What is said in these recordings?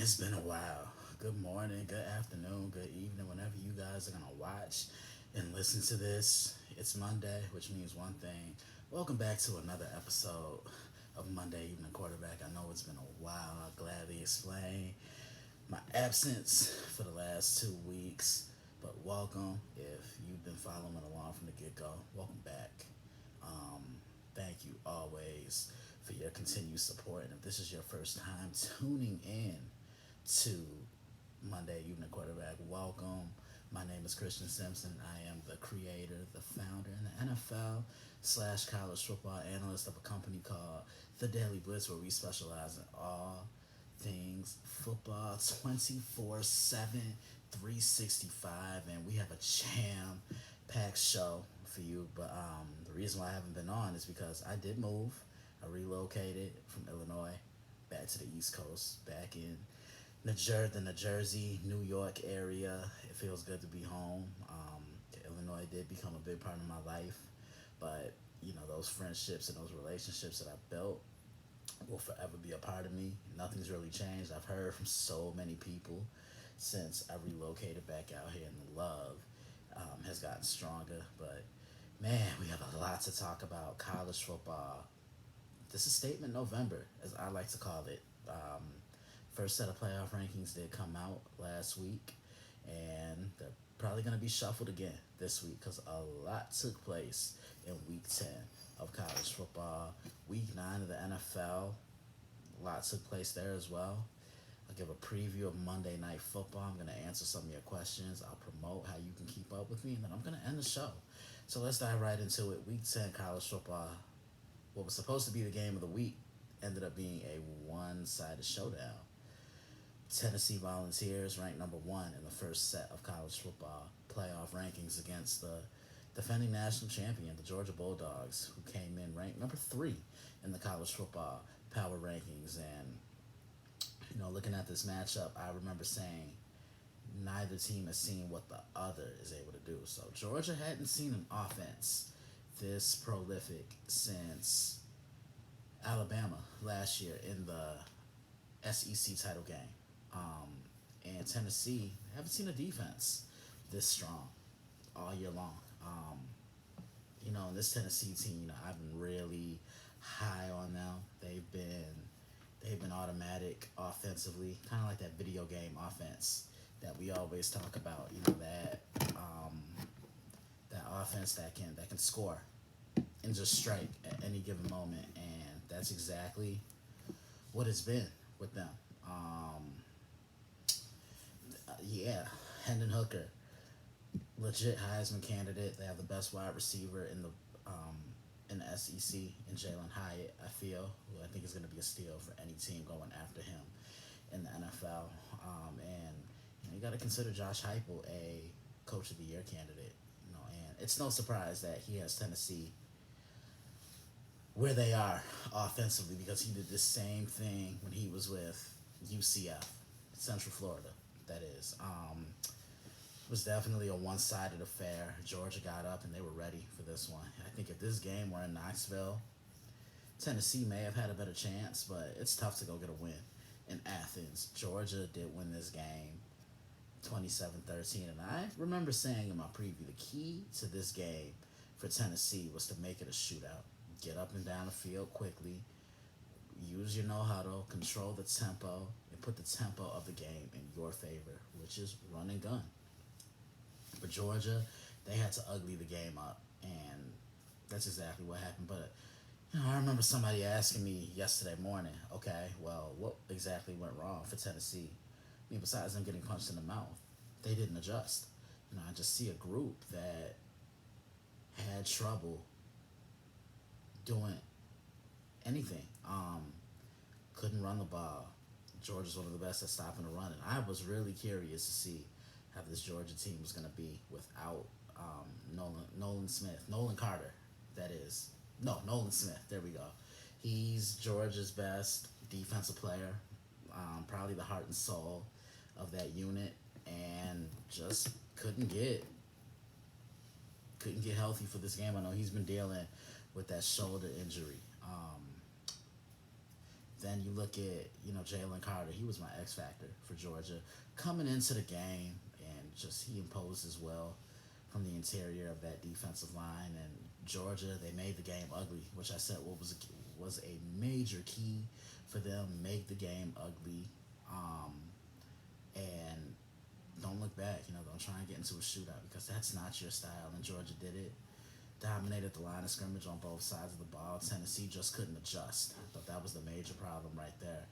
It's been a while. Good morning, good afternoon, good evening, whenever you guys are gonna watch and listen to this. It's Monday, which means one thing. Welcome back to another episode of Monday Evening Quarterback. I know it's been a while. I'll gladly explain my absence for the last 2 weeks. But welcome if you've been following along from the get go. Welcome back. Um, Thank you always for your continued support. And if this is your first time tuning in to Monday Evening Quarterback, welcome. My name is Christian Simpson. I am the creator, the founder, and the NFL slash college football analyst of a company called The Daily Blitz, where we specialize in all things football 24/7, 365, and we have a jam packed show for you. But the reason why I haven't been on is because I did move. I relocated from Illinois back to the East Coast, back in the New Jersey, New York area. It feels good to be home. Illinois did become a big part of my life, but those friendships and those relationships that I built will forever be a part of me. Nothing's really changed. I've heard from so many people since I relocated back out here, and the love has gotten stronger. But man, we have a lot to talk about. College football. This is Statement November, as I like to call it. First set of playoff rankings did come out last week, and they're probably going to be shuffled again this week because a lot took place in week 10 of college football. Week 9 of the NFL, a lot took place there as well. I'll give a preview of Monday Night Football. I'm going to answer some of your questions. I'll promote how you can keep up with me, and then I'm going to end the show. So let's dive right into it. Week 10 college football, what was supposed to be the game of the week, ended up being a one-sided showdown. Tennessee Volunteers ranked number one in the first set of college football playoff rankings against the defending national champion, the Georgia Bulldogs, who came in ranked number three in the college football power rankings. And, looking at this matchup, I remember saying neither team has seen what the other is able to do. So Georgia hadn't seen an offense this prolific since Alabama last year in the SEC title game. And Tennessee haven't seen a defense this strong all year long. In this Tennessee team, I've been really high on them. They've been automatic offensively, kind of like that video game offense that we always talk about. That offense that can score and just strike at any given moment, and that's exactly what it's been with them. Yeah, Hendon Hooker, legit Heisman candidate. They have the best wide receiver in the SEC in Jalen Hyatt. I feel, who I think is going to be a steal for any team going after him in the NFL. And you got to consider Josh Heupel a Coach of the Year candidate. And it's no surprise that he has Tennessee where they are offensively, because he did the same thing when he was with UCF, Central Florida. That is. It was definitely a one-sided affair. Georgia got up and they were ready for this one. I think if this game were in Knoxville, Tennessee may have had a better chance, but it's tough to go get a win in Athens. Georgia did win this game 27-13, and I remember saying in my preview, the key to this game for Tennessee was to make it a shootout. Get up and down the field quickly, use your know-how-to, control the tempo, and put the tempo of the game in your favor, which is run and gun. For Georgia, they had to ugly the game up, and that's exactly what happened. But, I remember somebody asking me yesterday morning, okay, well, what exactly went wrong for Tennessee? Besides them getting punched in the mouth, they didn't adjust. I just see a group that had trouble doing anything. Couldn't run the ball. Georgia's one of the best at stopping the run, and I was really curious to see how this Georgia team was going to be without Nolan Carter. That is, no, Nolan Smith. There we go. He's Georgia's best defensive player, probably the heart and soul of that unit, and just couldn't get healthy for this game. I know he's been dealing with that shoulder injury. then you look at, Jalen Carter. He was my X factor for Georgia coming into the game, and just he imposed as well from the interior of that defensive line. And Georgia, they made the game ugly, which I said what was a major key for them. Make the game ugly, and don't look back. Don't try and get into a shootout because that's not your style. And Georgia did it. Dominated the line of scrimmage on both sides of the ball. Tennessee just couldn't adjust. I thought that was the major problem right there.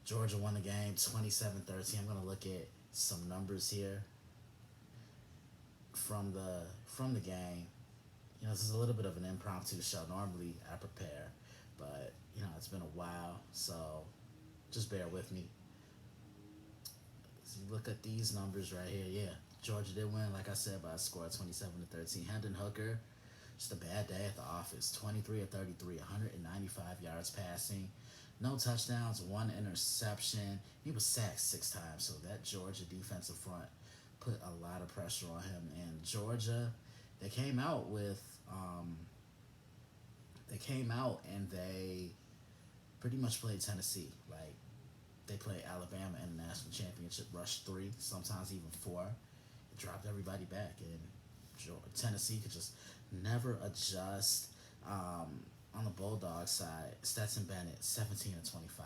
Georgia won the game 27-13. I'm going to look at some numbers here from the game. This is a little bit of an impromptu show. Normally I prepare, but it's been a while, so just bear with me. So you look at these numbers right here. Yeah, Georgia did win, like I said, by a score of 27-13. Hendon Hooker, just a bad day at the office. 23 of 33, 195 yards passing, no touchdowns, one interception. He was sacked 6 times, so that Georgia defensive front put a lot of pressure on him. And Georgia, they came out and they pretty much played Tennessee like they played Alabama in the national championship. Rush 3, sometimes even 4. It dropped everybody back, and Tennessee could just never adjust. On the Bulldogs side, Stetson Bennett, 17 of 25,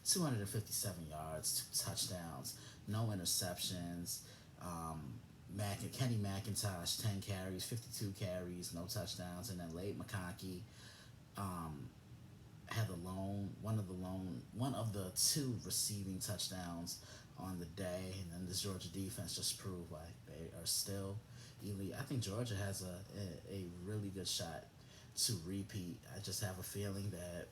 257 yards, 2 touchdowns, no interceptions. Kenny McIntosh, 10 carries, 52 carries, no touchdowns. And then Late McConkey had one of the 2 receiving touchdowns on the day. And then this Georgia defense just proved like they are still elite. I think Georgia has a really good shot to repeat. I just have a feeling that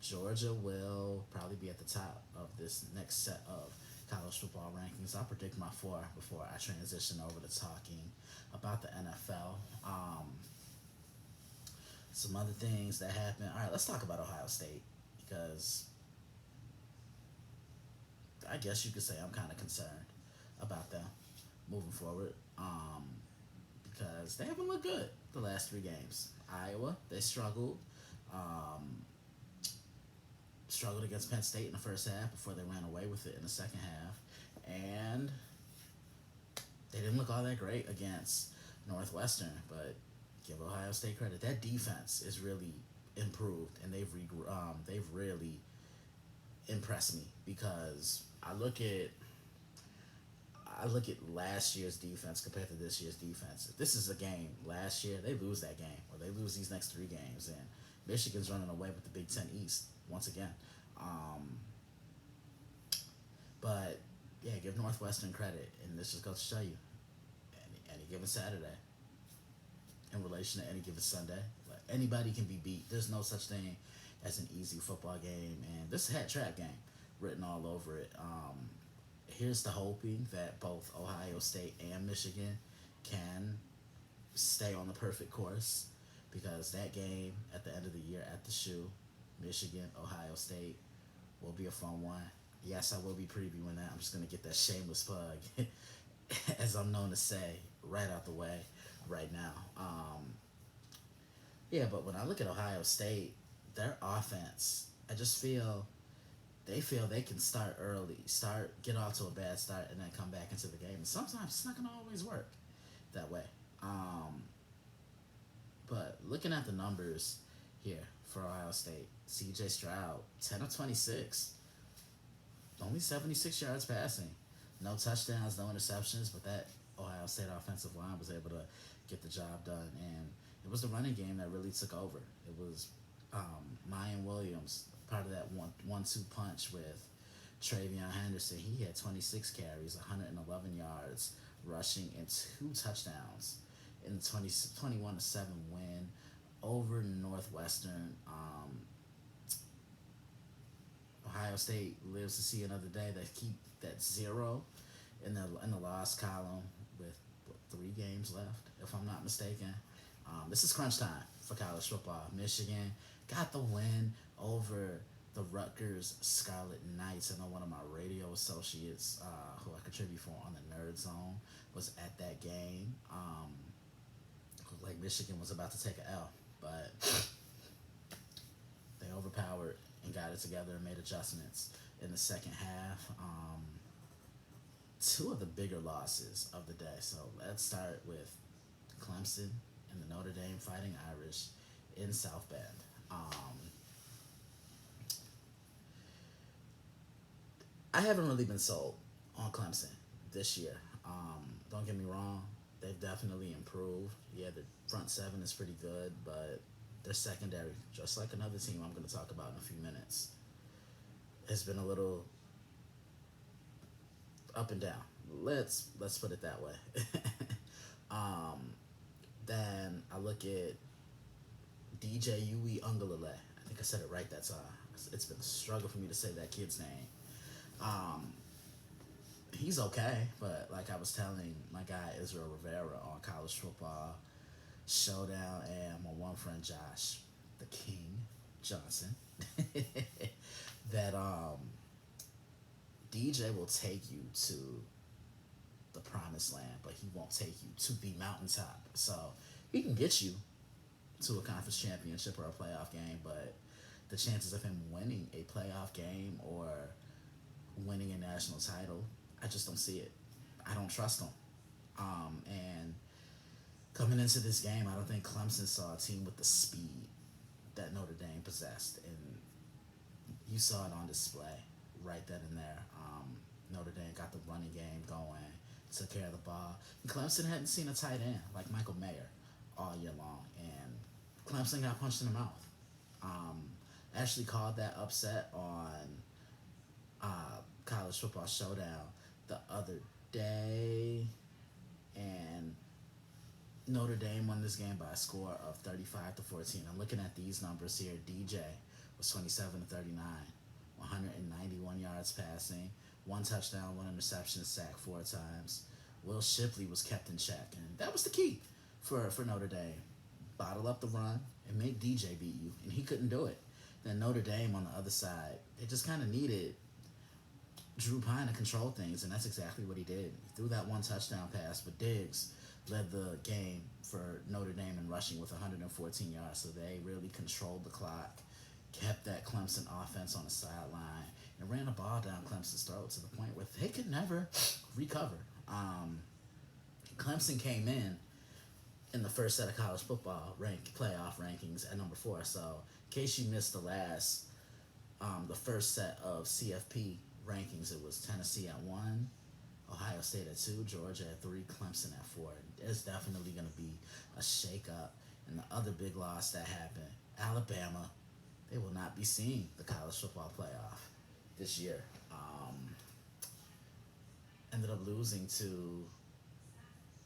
Georgia will probably be at the top of this next set of college football rankings. I'll predict my 4 before I transition over to talking about the NFL. Some other things that happened. All right, let's talk about Ohio State because I guess you could say I'm kind of concerned about them moving forward because they haven't looked good the last 3 games. Iowa, they struggled. Struggled against Penn State in the first half before they ran away with it in the second half. And they didn't look all that great against Northwestern, but give Ohio State credit. That defense is really improved, and they've really impressed me because I look at last year's defense compared to this year's defense. If this is a game last year, they lose that game, or they lose these next 3 games, and Michigan's running away with the Big Ten East once again. But yeah, give Northwestern credit, and this just goes to show you, any given Saturday, in relation to any given Sunday, like anybody can be beat. There's no such thing as an easy football game, and this had trap game written all over it. Here's the hoping that both Ohio State and Michigan can stay on the perfect course, because that game at the end of the year at the shoe, Michigan, Ohio State, will be a fun one. Yes, I will be previewing that. I'm just going to get that shameless plug, as I'm known to say, right out the way right now. Yeah, but when I look at Ohio State, their offense, I just feel they can start early, get off to a bad start, and then come back into the game. And sometimes it's not going to always work that way. But looking at the numbers here for Ohio State, C.J. Stroud, 10 of 26, only 76 yards passing, no touchdowns, no interceptions, but that Ohio State offensive line was able to get the job done. And it was the running game that really took over. It was Mayan Williams, part of that 1-2 punch with Travion Henderson. He had 26 carries, 111 yards rushing, and 2 touchdowns in the 21-7 win over Northwestern. Ohio State lives to see another day. They keep that 0 in the loss column with 3 games left, if I'm not mistaken. This is crunch time for college football. Michigan got the win over the Rutgers Scarlet Knights. I know one of my radio associates, who I contribute for on the Nerd Zone, was at that game. Like Michigan was about to take an L, but they They overpowered and got it together and made adjustments in the second half. Two of the bigger losses of the day. So let's start with Clemson and the Notre Dame Fighting Irish in South Bend. I haven't really been sold on Clemson this year. Don't get me wrong, they've definitely improved. Yeah, the front seven is pretty good, but their secondary, just like another team I'm going to talk about in a few minutes, has been a little up and down. Let's put it that way. um, then I look at DJ Yui Ungalale. I think I said it right that time. It's been a struggle for me to say that kid's name. Um, he's okay, but like I was telling my guy Israel Rivera on College Football Showdown and my one friend Josh, the King Johnson, that DJ will take you to the promised land, but he won't take you to the mountaintop. So he can get you to a conference championship or a playoff game, but the chances of him winning a playoff game or winning a national title, I just don't see it. I don't trust him. And coming into this game, I don't think Clemson saw a team with the speed that Notre Dame possessed, and you saw it on display right then and there. Notre Dame got the running game going, took care of the ball. And Clemson hadn't seen a tight end like Michael Mayer all year long, and Clemson got punched in the mouth. Actually called that upset on College Football Showdown the other day, and Notre Dame won this game by a score of 35-14. I'm looking at these numbers here. DJ was 27-39, 191 yards passing, one touchdown, one interception, sacked 4 times. Will Shipley was kept in check, and that was the key for Notre Dame. Bottle up the run and make DJ beat you, and he couldn't do it. Then Notre Dame on the other side, they just kind of needed Drew Pine to control things, and that's exactly what he did. He threw that one touchdown pass, but Diggs led the game for Notre Dame in rushing with 114 yards, so they really controlled the clock, kept that Clemson offense on the sideline, and ran the ball down Clemson's throat to the point where they could never recover. Clemson came in the first set of college football playoff rankings at number 4. So in case you missed the first set of CFP rankings, it was Tennessee at 1, Ohio State at 2, Georgia at 3, Clemson at 4. There's definitely going to be a shakeup. And the other big loss that happened, Alabama, they will not be seeing the college football playoff this year. Ended up losing to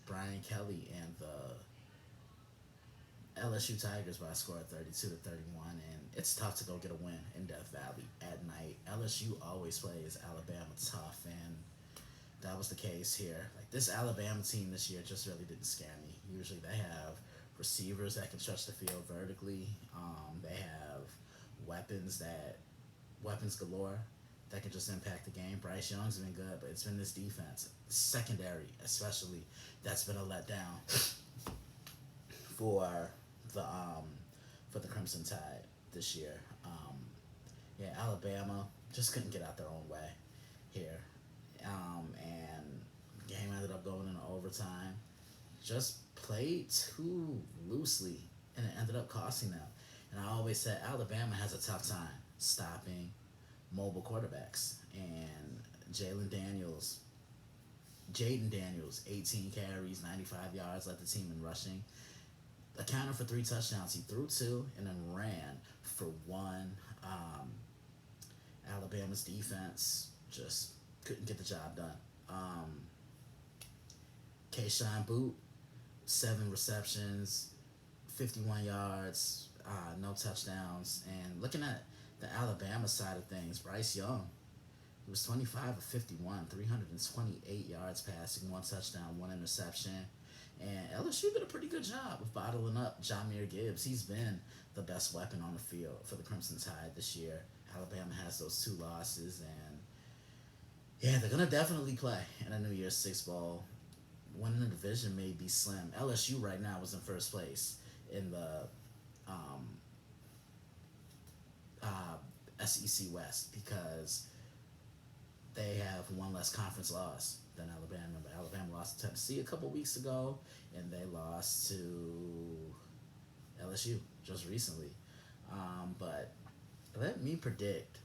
Brian Kelly and the LSU Tigers by a score of 32-31, and it's tough to go get a win in Death Valley at night. LSU always plays Alabama tough, and that was the case here. Like, this Alabama team this year just really didn't scare me. Usually they have receivers that can stretch the field vertically. They have weapons galore that can just impact the game. Bryce Young's been good, but it's been this defense, secondary especially, that's been a letdown for the Crimson Tide this year. Alabama just couldn't get out their own way here, and the game ended up going into overtime. Just played too loosely, and it ended up costing them. And I always said Alabama has a tough time stopping mobile quarterbacks, and Jaden Daniels, 18 carries, 95 yards, led the team in rushing. Accounted for 3 touchdowns. He threw 2 and then ran for 1. Alabama's defense just couldn't get the job done. Keyshawn Boot, 7 receptions, 51 yards, no touchdowns. And looking at the Alabama side of things, Bryce Young, he was 25 of 51, 328 yards passing, 1 touchdown, 1 interception. And LSU did a pretty good job of bottling up Jahmyr Gibbs. He's been the best weapon on the field for the Crimson Tide this year. Alabama has those 2 losses, and yeah, they're going to definitely play in a New Year's Six Bowl. Winning the division may be slim. LSU right now was in first place in the SEC West because they have one less conference loss than Alabama. Remember, Alabama lost to Tennessee a couple weeks ago, and they lost to LSU just recently. But let me predict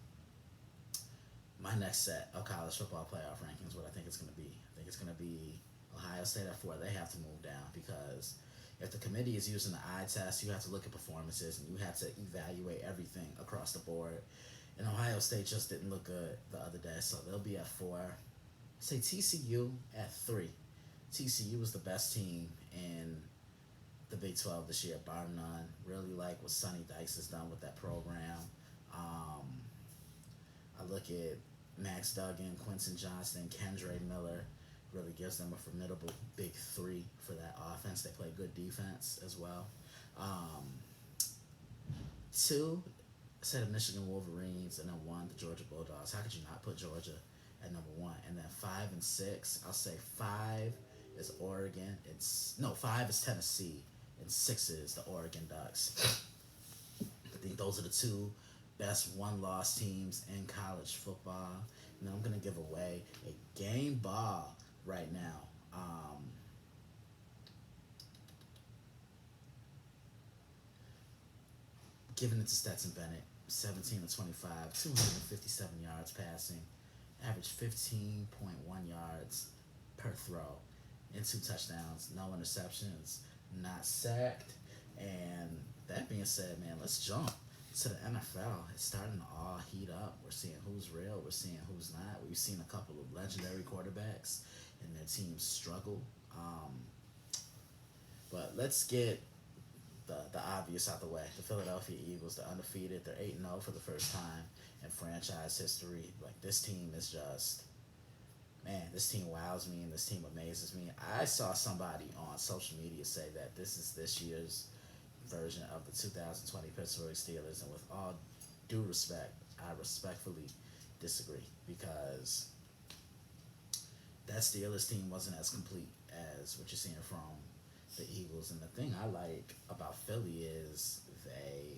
my next set of college football playoff rankings. What I think it's going to be. I think it's going to be Ohio State at 4. They have to move down because if the committee is using the eye test, you have to look at performances and you have to evaluate everything across the board. And Ohio State just didn't look good the other day, so they'll be at 4. Say TCU at 3. TCU was the best team in the Big 12 this year, bar none. Really like what Sonny Dykes has done with that program. Um, I look at Max Duggan, Quinton Johnston, Kendre Miller. Really gives them a formidable big 3 for that offense. They play good defense as well. 2, I said the Michigan Wolverines, and then 1, the Georgia Bulldogs. How could you not put Georgia at number 1? And then 5 and 6, I'll say 5 is Oregon. 5 is Tennessee, and 6 is the Oregon Ducks. I think those are the 2 best one-loss teams in college football. And then I'm going to give away a game ball right now. Giving it to Stetson Bennett, 17 to 25, 257 yards passing, average 15.1 yards per throw, and 2 touchdowns, no interceptions, not sacked. And that being said, man, let's jump to the NFL. It's starting to all heat up. We're seeing who's real. We're seeing who's not. We've seen a couple of legendary quarterbacks and their teams struggle. But let's get the obvious out the way. The Philadelphia Eagles, they're undefeated. They're 8-0 for the first time in franchise history. Like, this team is just, man, this team wows me and this team amazes me. I saw somebody on social media say that this is this year's version of the 2020 Pittsburgh Steelers, and with all due respect, I respectfully disagree because that Steelers team wasn't as complete as what you're seeing from the Eagles. And the thing I like about Philly is they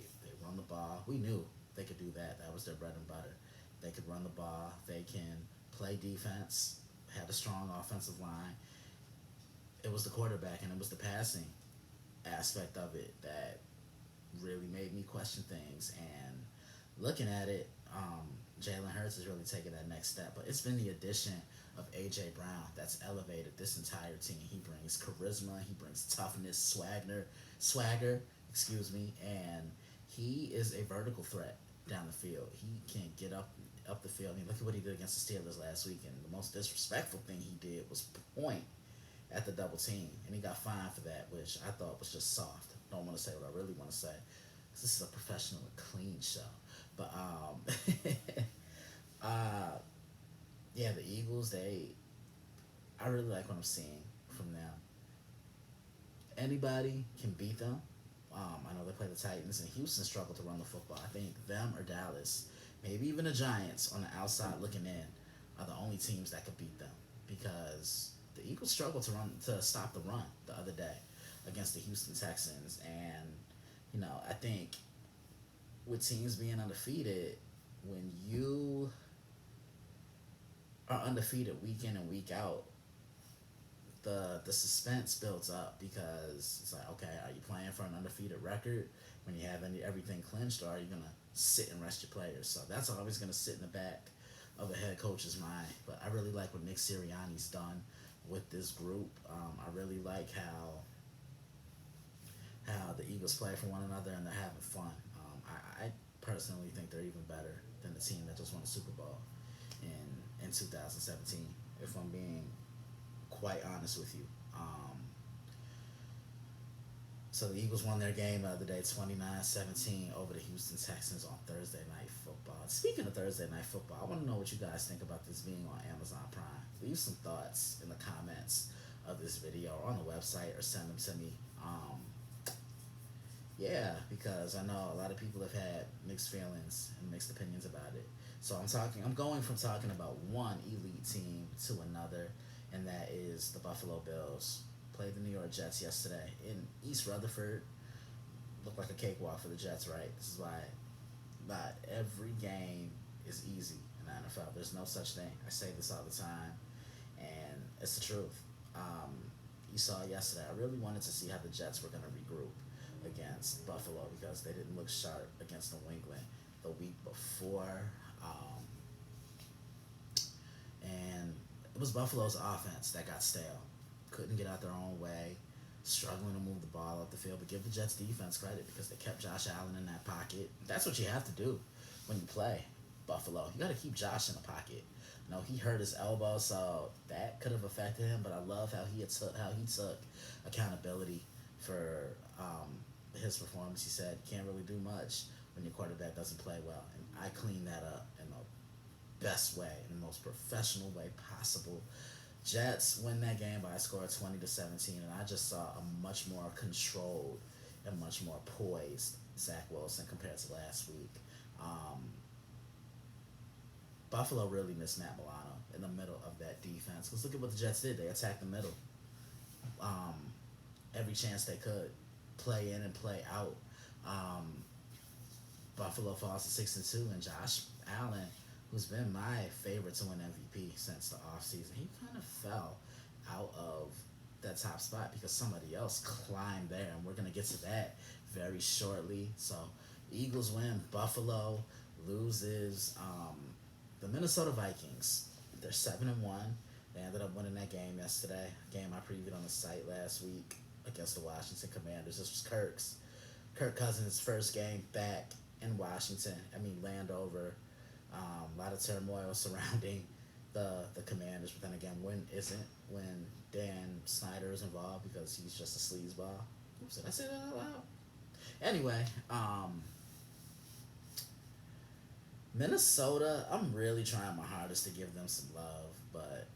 run the ball. We knew they could do that. That was their bread and butter. They could run the ball. They can play defense. Had a strong offensive line. It was the quarterback and it was the passing aspect of it that really made me question things. And looking at it, Jalen Hurts is really taking that next step. But it's been the addition of A.J. Brown that's elevated this entire team. He brings charisma, he brings toughness, swagger, and he is a vertical threat down the field. He can get up the field. I mean, look at what he did against the Steelers last week, and the most disrespectful thing he did was point at the double team, and he got fined for that, which I thought was just soft. Don't want to say what I really want to say. This is a professional and clean show. But yeah, the Eagles, I really like what I'm seeing from them. Anybody can beat them. I know they play the Titans, and Houston struggled to run the football. I think them or Dallas, maybe even the Giants on the outside looking in, are the only teams that could beat them, because the Eagles struggled to stop the run the other day against the Houston Texans. And I think with teams being undefeated, when you are undefeated week in and week out, the suspense builds up, because it's like, okay, are you playing for an undefeated record when you have everything clinched, or are you going to sit and rest your players? So that's always going to sit in the back of a head coach's mind. But I really like what Nick Sirianni's done with this group. I really like how the Eagles play for one another and they're having fun. I personally think they're even better than the team that just won the Super Bowl in 2017, if I'm being quite honest with you. So the Eagles won their game the other day, 29-17 over the Houston Texans on Thursday Night Football. Speaking of Thursday Night Football, I want to know what you guys think about this being on Amazon Prime. Leave some thoughts in the comments of this video or on the website, or send them to me. Yeah, because I know a lot of people have had mixed feelings and mixed opinions about it. So I'm going from talking about one elite team to another, and that is the Buffalo Bills. Played the New York Jets yesterday in East Rutherford. Looked like a cakewalk for the Jets, right? This is why Not every game is easy in the NFL. There's no such thing. I say this all the time, and it's the truth. Um, you saw yesterday. I really wanted to see how the Jets were going to regroup against Buffalo because they didn't look sharp against New England the week before. Um, and it was Buffalo's offense that got stale. Couldn't get out their own way, struggling to move the ball up the field. But give the Jets defense credit because they kept Josh Allen in that pocket. That's what you have to do when you play Buffalo. You got to keep Josh in the pocket. No, he hurt his elbow, so that could have affected him. But I love how he took accountability for his performance. He said, "You can't really do much when your quarterback doesn't play well," and I cleaned that up in the best way, in the most professional way possible. Jets win that game by a score of 20-17, and I just saw a much more controlled and much more poised Zach Wilson compared to last week. Um, Buffalo really missed Matt Milano in the middle of that defense. Because look at what the Jets did. They attacked the middle um, every chance they could, play in and play out. Um, Buffalo falls to 6-2, and Josh Allen, who's been my favorite to win MVP since the offseason, he kind of fell out of that top spot because somebody else climbed there, and we're gonna get to that very shortly. So, Eagles win. Buffalo loses. The Minnesota Vikings, they're 7-1. They ended up winning that game yesterday. Game I previewed on the site last week against the Washington Commanders. This was Kirk Cousins' first game back in Washington. I mean, Landover. A lot of turmoil surrounding the Commanders, but then again, when Dan Snyder is involved because he's just a sleazeball. Oops, did I say that out loud? Anyway, Minnesota, I'm really trying my hardest to give them some love, but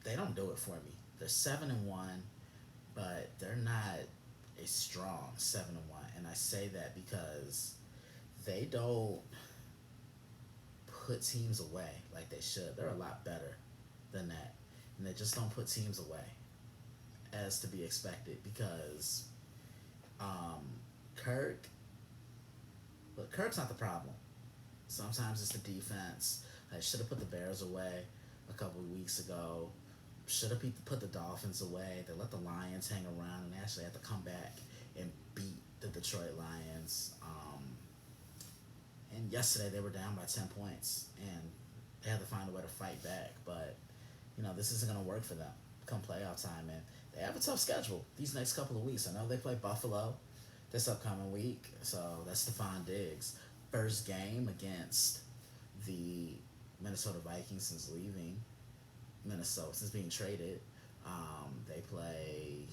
they don't do it for me. They're 7-1, but they're not a strong 7-1, and I say that because they don't put teams away like they should. They're a lot better than that, and they just don't put teams away as to be expected because um, Kirk. But Kirk's not the problem. Sometimes it's the defense. I should have put the Bears away a couple of weeks ago. Should have put the Dolphins away. They let the Lions hang around and actually had to come back and beat the Detroit Lions. And yesterday they were down by 10 points and they had to find a way to fight back. But, this isn't going to work for them come playoff time. And they have a tough schedule these next couple of weeks. I know they play Buffalo this upcoming week. So that's Stephon Diggs. First game against the Minnesota Vikings since leaving Minnesota, since being traded. They play.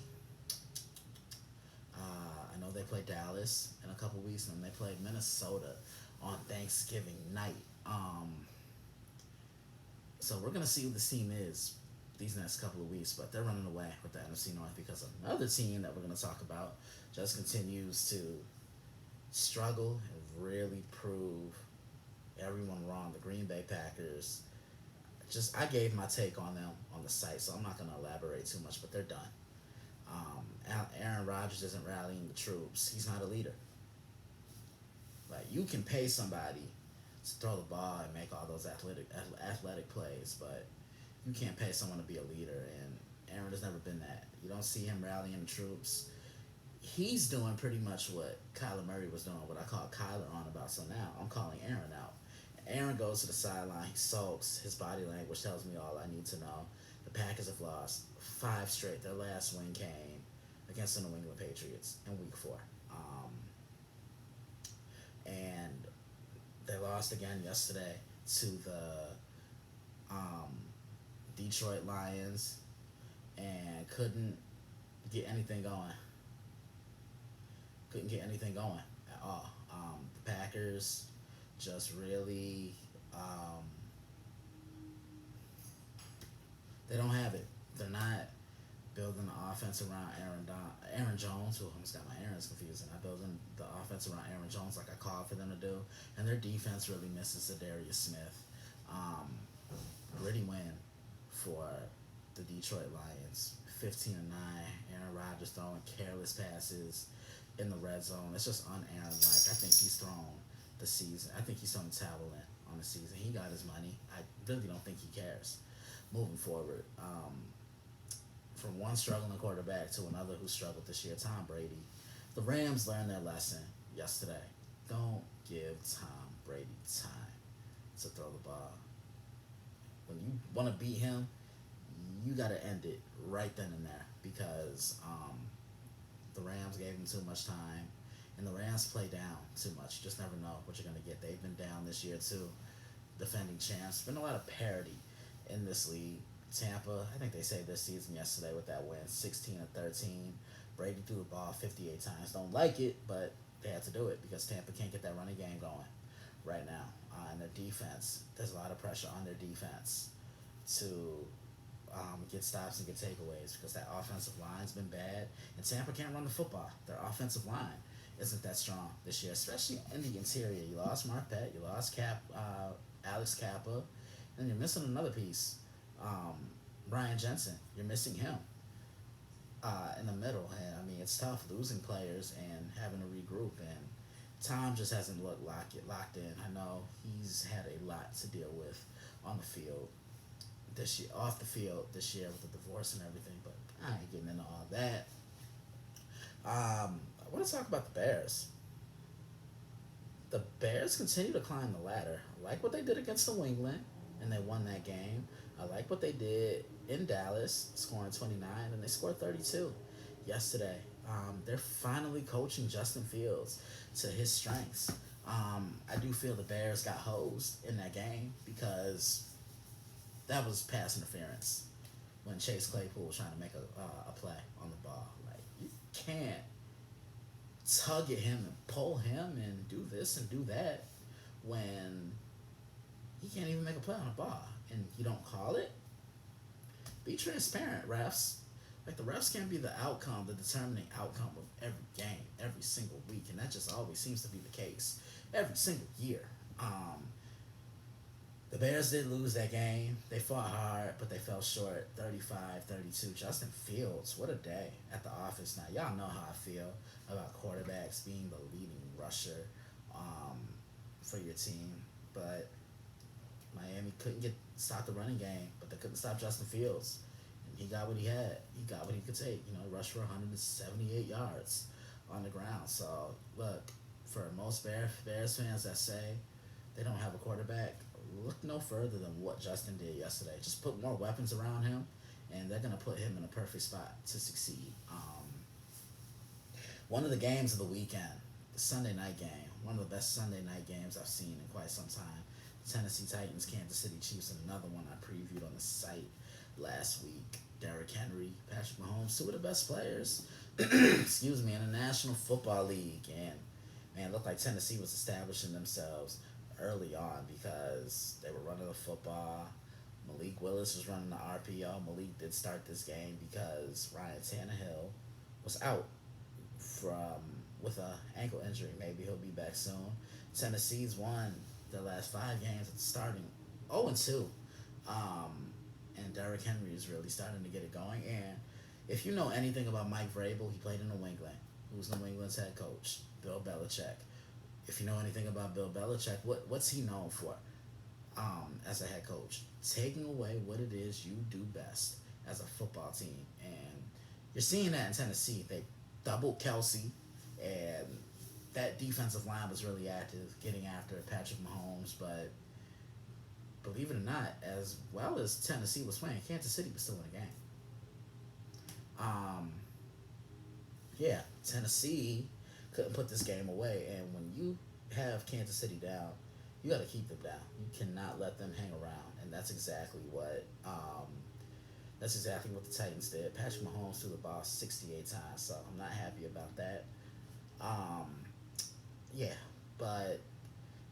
I know they play Dallas in a couple weeks, and then they play Minnesota on Thanksgiving night. So we're gonna see who this team is these next couple of weeks, but they're running away with the NFC North because another team that we're gonna talk about just continues to struggle and really prove everyone wrong. The Green Bay Packers. I gave my take on them on the site, so I'm not going to elaborate too much, but they're done. Aaron Rodgers isn't rallying the troops. He's not a leader. Like, you can pay somebody to throw the ball and make all those athletic plays, but you can't pay someone to be a leader, and Aaron has never been that. You don't see him rallying the troops. He's doing pretty much what Kyler Murray was doing, what I call Kyler on about. So now I'm calling Aaron out. Aaron goes to the sideline. He sulks. His body language tells me all I need to know. The Packers have lost 5 straight. Their last win came against the New England Patriots in Week 4. And they lost again yesterday to the Detroit Lions and couldn't get anything going. Couldn't get anything going at all. The Packers just really they don't have it. They're not building the offense around Aaron Jones. Who almost got my Aaron's confused. And not building the offense around Aaron Jones like I called for them to do. And their defense really misses Zadarius Smith. Gritty win for the Detroit Lions. 15-9. Aaron Rodgers throwing careless passes in the red zone. It's just un-Aaron-like. I think he's thrown the season. I think he's throwing the towel in on the season. He got his money. I really don't think he cares moving forward. From one struggling quarterback to another who struggled this year, Tom Brady. The Rams learned their lesson yesterday. Don't give Tom Brady time to throw the ball. When you want to beat him, you got to end it right then and there because the Rams gave him too much time, and the Rams play down too much. You just never know what you're going to get. They've been down this year too, defending champs. Been a lot of parity in this league. Tampa, I think they saved their season yesterday with that win, 16-13. Brady threw the ball 58 times. Don't like it, but they had to do it because Tampa can't get that running game going right now. And their defense, there's a lot of pressure on their defense to get stops and get takeaways because that offensive line's been bad, and Tampa can't run the football. Their offensive line isn't that strong this year, especially in the interior. You lost Marpet, you lost Alex Kappa, and you're missing another piece. Brian Jensen, you're missing him in the middle. And I mean, it's tough losing players and having to regroup. And Tom just hasn't looked locked in. I know he's had a lot to deal with on the field this year, off the field this year with the divorce and everything. But I ain't getting into all that. I want to talk about the Bears. The Bears continue to climb the ladder. I like what they did against New England, and they won that game. I like what they did in Dallas, scoring 29, and they scored 32 yesterday. They're finally coaching Justin Fields to his strengths. I do feel the Bears got hosed in that game because that was pass interference when Chase Claypool was trying to make a play on the ball. Like, you can't tug at him and pull him and do this and do that when he can't even make a play on a ball and you don't call it. Be transparent, refs. Like, the refs can't be the outcome, the determining outcome of every game, every single week, and that just always seems to be the case every single year. The Bears did lose that game. They fought hard, but they fell short, 35-32. Justin Fields, what a day at the office now. Y'all know how I feel about quarterbacks being the leading rusher for your team, but Miami couldn't stop the running game, but they couldn't stop Justin Fields. And he got what he had. He got what he could take. Rushed for 178 yards on the ground. So, look, for most Bears fans that say they don't have a quarterback, look no further than what Justin did yesterday. Just put more weapons around him, and they're going to put him in a perfect spot to succeed. One of the games of the weekend, the Sunday night game, one of the best Sunday night games I've seen in quite some time. Tennessee Titans, Kansas City Chiefs, another one I previewed on the site last week. Derrick Henry, Patrick Mahomes, two of the best players, excuse me, in the National Football League. And, man, it looked like Tennessee was establishing themselves early on because they were running the football. Malik Willis was running the RPO. Malik did start this game because Ryan Tannehill was out with a ankle injury. Maybe he'll be back soon. Tennessee's won their last 5 games starting 0-2. And Derrick Henry is really starting to get it going. And if you know anything about Mike Vrabel, he played in New England. Who's New England's head coach? Bill Belichick. If you know anything about Bill Belichick, what's he known for as a head coach? Taking away what it is you do best as a football team. And you're seeing that in Tennessee. They doubled Kelsey, and that defensive line was really active, getting after Patrick Mahomes. But believe it or not, as well as Tennessee was playing, Kansas City was still in the game. Yeah, Tennessee couldn't put this game away. And when you have Kansas City down, you got to keep them down. You cannot let them hang around. And that's exactly what the Titans did. Patrick Mahomes threw the ball 68 times, so I'm not happy about that. Yeah, but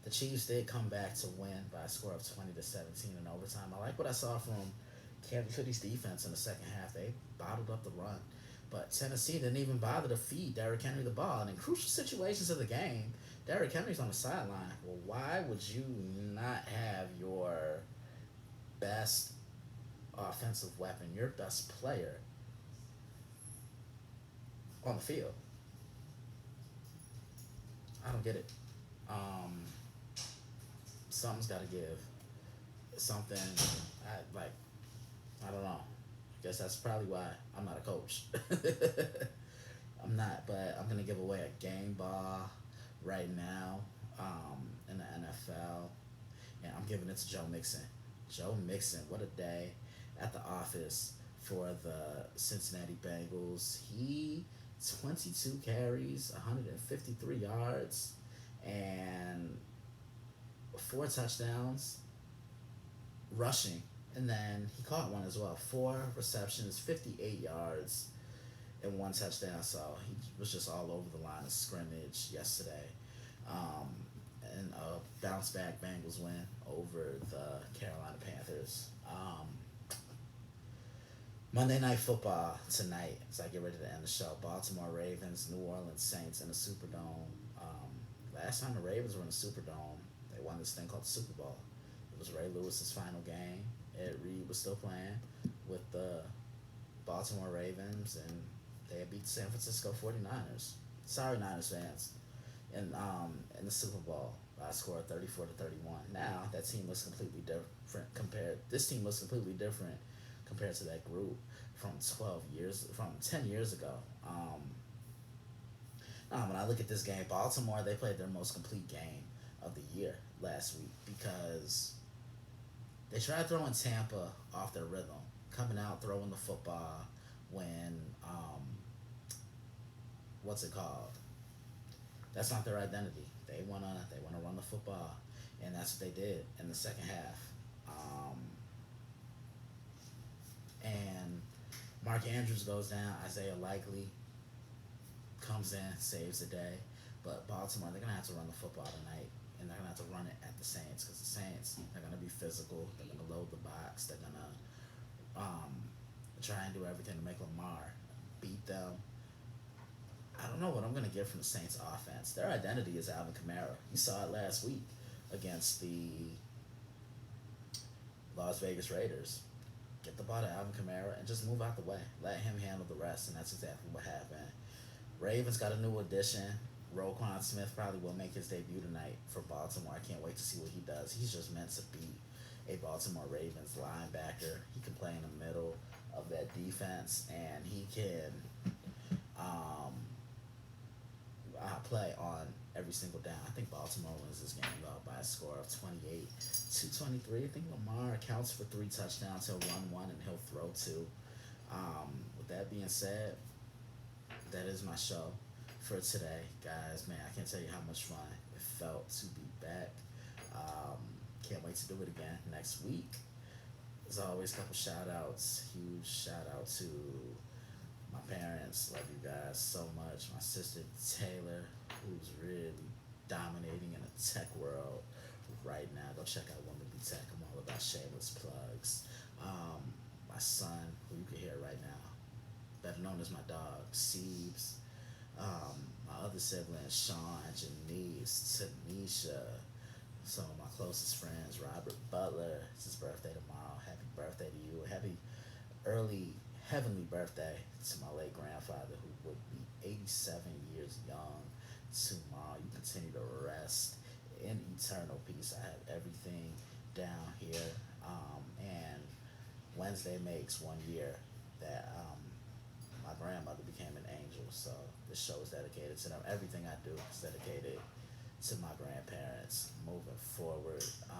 the Chiefs did come back to win by a score of 20-17 in overtime. I like what I saw from Kansas City's defense in the second half. They bottled up the run. But Tennessee didn't even bother to feed Derrick Henry the ball. And in crucial situations of the game, Derrick Henry's on the sideline. Well, why would you not have your best offensive weapon, your best player, on the field? I don't get it. Something's got to give. Something, I like. I don't know. I guess that's probably why I'm not a coach. I'm not, but I'm gonna give away a game ball right now in the NFL, and I'm giving it to Joe Mixon. Joe Mixon, what a day at the office for the Cincinnati Bengals. He 22 carries, 153 yards, and four touchdowns rushing. And then he caught one as well. Four receptions, 58 yards, and one touchdown. So he was just all over the line of scrimmage yesterday. Um, and a bounce back Bengals win over the Carolina Panthers. Monday Night Football tonight as I get ready to end the show. Baltimore Ravens, New Orleans Saints in the Superdome. Last time the Ravens were in the Superdome, they won this thing called the Super Bowl. It was Ray Lewis's final game. Ed Reed was still playing with the Baltimore Ravens, and they had beat the San Francisco 49ers. Sorry, Niners fans. In the Super Bowl, I scored 34-31. Now that team looks completely different compared. This team looks completely different compared to that group from 10 years ago. When I look at this game, Baltimore, they played their most complete game of the year last week because they tried throwing Tampa off their rhythm, coming out throwing the football when what's it called? That's not their identity. They wanna run the football, and that's what they did in the second half. And Mark Andrews goes down. Isaiah Likely comes in, saves the day. But Baltimore, they're gonna have to run the football tonight, and they're gonna have to run it at the Saints because the Saints, they're gonna be physical. They're gonna load the box. They're gonna try and do everything to make Lamar beat them. I don't know what I'm gonna get from the Saints offense. Their identity is Alvin Kamara. You saw it last week against the Las Vegas Raiders. Get the ball to Alvin Kamara and just move out the way. Let him handle the rest, and that's exactly what happened. Ravens got a new addition. Roquan Smith probably will make his debut tonight for Baltimore. I can't wait to see what he does. He's just meant to be a Baltimore Ravens linebacker. He can play in the middle of that defense, and he can play on every single down. I think Baltimore wins this game though by a score of 28-23. I think Lamar accounts for 3 touchdowns. He'll run one and he'll throw 2. With that being said, that is my show for today, guys. Man, I can't tell you how much fun it felt to be back. Can't wait to do it again next week. As always, a couple shout outs. Huge shout out to my parents. Love you guys so much. My sister Taylor, who's really dominating in the tech world right now. Go check out Woman Be Tech. I'm all about shameless plugs. My son, who you can hear right now, better known as my dog, Siebes. My other siblings, Sean, Janice, Tanisha, some of my closest friends, Robert Butler. It's his birthday tomorrow. Happy birthday to you. Happy early heavenly birthday to my late grandfather, who would be 87 years young tomorrow. You continue to rest in eternal peace. I have everything down here. And Wednesday makes 1 year that my grandmother became an angel. So this show is dedicated to them. Everything I do is dedicated to my grandparents moving forward. I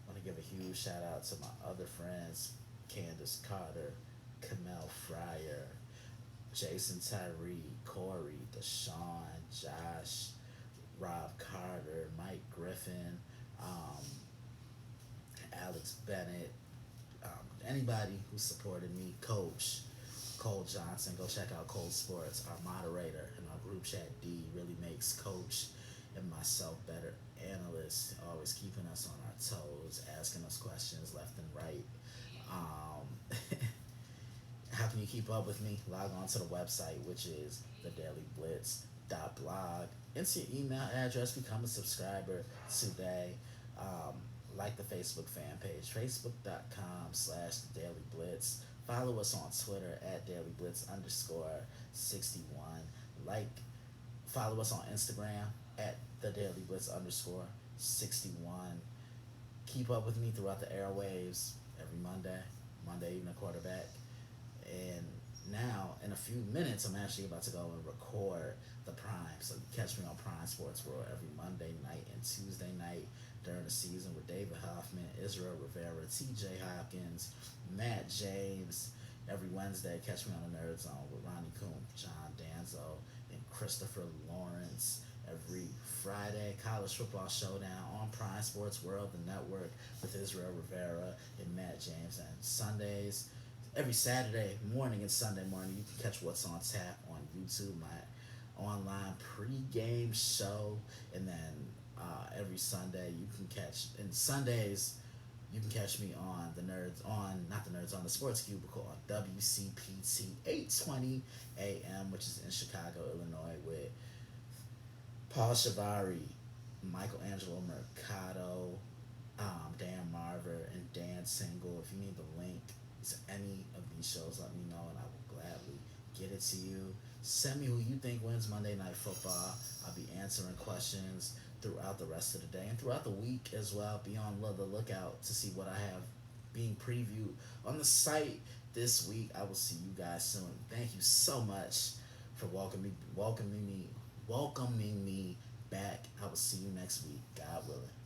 want to give a huge shout out to my other friends, Candace Carter, Kamel Fryer, Jason Tyree, Corey, Deshaun, Josh, Rob Carter, Mike Griffin, Alex Bennett, anybody who supported me, Coach Cole Johnson. Go check out Cole Sports, our moderator in our group chat. D really makes Coach and myself better analysts, always keeping us on our toes, asking us questions left and right. How can you keep up with me? Log on to the website, which is thedailyblitz.blog. Enter your email address, become a subscriber today. Like the Facebook fan page, facebook.com/thedailyblitz. Follow us on Twitter at dailyblitz_61. Follow us on Instagram at thedailyblitz_61. keep up with me throughout the airwaves every Monday evening quarterback. And now, in a few minutes, I'm actually about to go and record the Prime. So you catch me on Prime Sports World every Monday night and Tuesday night during the season with David Hoffman, Israel Rivera, TJ Hopkins, Matt James. Every Wednesday, catch me on the Nerd Zone with Ronnie Coon, John Danzo, and Christopher Lawrence. Every Friday, College Football Showdown on Prime Sports World, the network, with Israel Rivera and Matt James. And Sundays, every Saturday morning and Sunday morning, you can catch What's on Tap on YouTube, my online pre-game show. And then every Sunday, you can catch, and Sundays, you can catch me on the Nerds, on, not the Nerds, on the Sports Cubicle on WCPT 820 AM, which is in Chicago, Illinois, with Paul Shavari, Michelangelo Mercado, Dan Marver, and Dan Single. If you need the link to any of these shows, let me know and I will gladly get it to you. Send me who you think wins Monday Night Football. I'll be answering questions throughout the rest of the day and throughout the week as well. Be on the lookout to see what I have being previewed on the site this week. I will see you guys soon. Thank you so much for welcoming me back. I will see you next week, God willing.